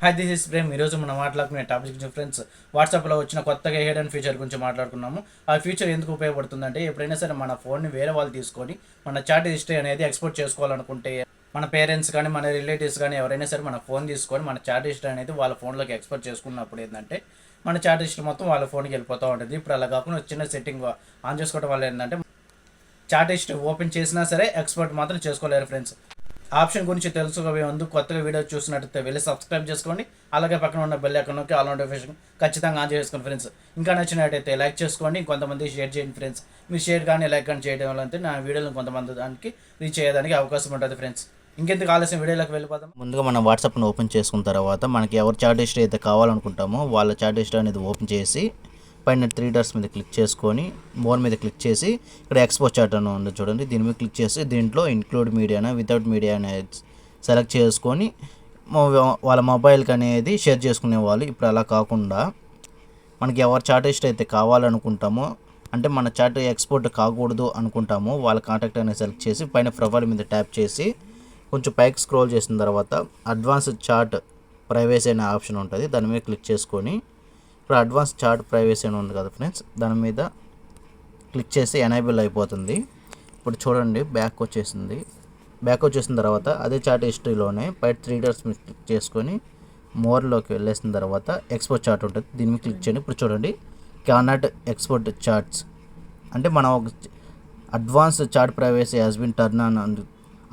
Hi this is Prem. ఈరోజు మనం మాట్లాడుకునే టాపిక్ గురించి ఫ్రెండ్స్, వాట్సాప్లో వచ్చిన కొత్తగా హిడెన్ ఫీచర్ గురించి మాట్లాడుకున్నాము. ఆ ఫీచర్ ఎందుకు ఉపయోగపడుతుందంటే, ఎప్పుడైనా సరే మన ఫోన్ని వేరే వాళ్ళు తీసుకొని మన చాట్ హిస్టరీ అనేది ఎక్స్పోర్ట్ చేసుకోవాలనుకుంటే, మన పేరెంట్స్ కానీ మన రిలేటివ్స్ కానీ ఎవరైనా సరే మన ఫోన్ తీసుకొని మన చాట్ హిస్టరీ అనేది వాళ్ళ ఫోన్లోకి ఎక్స్పోర్ట్ చేసుకున్నప్పుడు ఏంటంటే, మన చాట్ హిస్టరీ మొత్తం వాళ్ళ ఫోన్కి వెళ్ళిపోతూ ఉంటుంది. ఇప్పుడు అలా కాకుండా చిన్న సెట్టింగ్ ఆన్ చేసుకోవడం వల్ల ఏంటంటే, చాట్ హిస్టరీ ఓపెన్ చేసినా సరే ఎక్స్పోర్ట్ మాత్రం చేసుకోలేరు ఫ్రెండ్స్. ఆప్షన్ గురించి తెలుసుకోబోయేందుకు కొత్తగా వీడియో చూసినట్టయితే వెళ్ళి సబ్స్క్రైబ్ చేసుకోండి. అలాగే పక్కన ఉన్న బెల్ ఐకాన్ నొక్కి ఆల్ నోటిఫికేషన్ ఖచ్చితంగా ఆన్ చేసుకోండి ఫ్రెండ్స్. ఇంకా నచ్చినట్టయితే లైక్ చేసుకోండి, కొంతమంది షేర్ చేయండి ఫ్రెండ్స్. మీరు షేర్ కానీ లైక్ కానీ చేయడం వల్ల అంటే నా వీడియోలను కొంతమంది దానికి రీచ్ అయ్యేదానికి అవకాశం ఉంటుంది ఫ్రెండ్స్. ఇంకెందుకు ఆలస్యం, వీడియోలోకి వెళ్ళిపోతాం. ముందుగా మనం వాట్సాప్ను ఓపెన్ చేసుకున్న తర్వాత మనకి ఎవరు చాట్ హిస్టరీ అయితే కావాలనుకుంటామో వాళ్ళ చాట్ హిస్టరీ అనేది ఓపెన్ చేసి పైన త్రీ డాట్స్ మీద క్లిక్ చేసుకొని మోర్ మీద క్లిక్ చేసి ఇక్కడ ఎక్స్పోర్ట్ చాట్ అని ఉంది చూడండి, దీని మీద క్లిక్ చేసి దీంట్లో ఇంక్లూడ్ మీడియానా వితౌట్ మీడియా అనేది సెలెక్ట్ చేసుకొని వాళ్ళ మొబైల్కి అనేది షేర్ చేసుకునే వాళ్ళు. ఇప్పుడు అలా కాకుండా మనకి ఎవరు చాట్ హిస్టరీ అయితే కావాలనుకుంటామో, అంటే మన చాట్ ఎక్స్పోర్ట్ కాకూడదు అనుకుంటామో వాళ్ళ కాంటాక్ట్ అనేది సెలెక్ట్ చేసి పైన ప్రొఫైల్ మీద ట్యాప్ చేసి కొంచెం పైకి స్క్రోల్ చేసిన తర్వాత అడ్వాన్స్డ్ చాట్ ప్రైవసీ అనే ఆప్షన్ ఉంటుంది, దాని మీద క్లిక్ చేసుకొని ఇప్పుడు అడ్వాన్స్ చాట్ ప్రైవసీ అని ఉంది కదా ఫ్రెండ్స్, దాని మీద క్లిక్ చేసి ఎనేబుల్ అయిపోతుంది. ఇప్పుడు చూడండి బ్యాక్ వచ్చేసింది. బ్యాక్ వచ్చేసిన తర్వాత అదే చాట్ హిస్టరీలోనే పై త్రీ డాట్స్ మీద క్లిక్ చేసుకొని మోర్లోకి వెళ్ళేసిన తర్వాత ఎక్స్పోర్ట్ చాట్ ఉంటుంది, దీని మీద క్లిక్ చేయండి. ఇప్పుడు చూడండి క్యానాట్ ఎక్స్పోర్ట్ చాట్స్ అంటే మనం ఒక advance chat privacy has been turn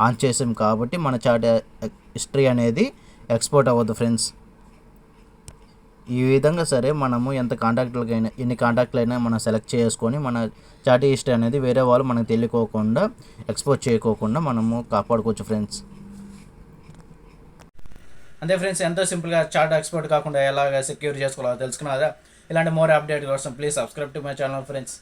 on చేసాం కాబట్టి మన చాట్ హిస్టరీ అనేది ఎక్స్పోర్ట్ అవ్వదు ఫ్రెండ్స్. ఈ విధంగా సరే మనము ఎన్ని కాంటాక్ట్లైనా మనం సెలెక్ట్ చేసుకొని మన చాట్ హిస్టరీ అనేది వేరే వాళ్ళు మనకు తెలియకోకుండా ఎక్స్పోర్ట్ చేయకోకుండా మనము కాపాడుకోవచ్చు ఫ్రెండ్స్. అంతే ఫ్రెండ్స్, ఎంతో సింపుల్గా చాట్ ఎక్స్పోర్ట్ కాకుండా ఎలాగ సెక్యూర్ చేసుకోవాలో తెలుసుకున్నారా? ఇలాంటి మోర్ అప్డేట్ కోసం please subscribe to my channel friends.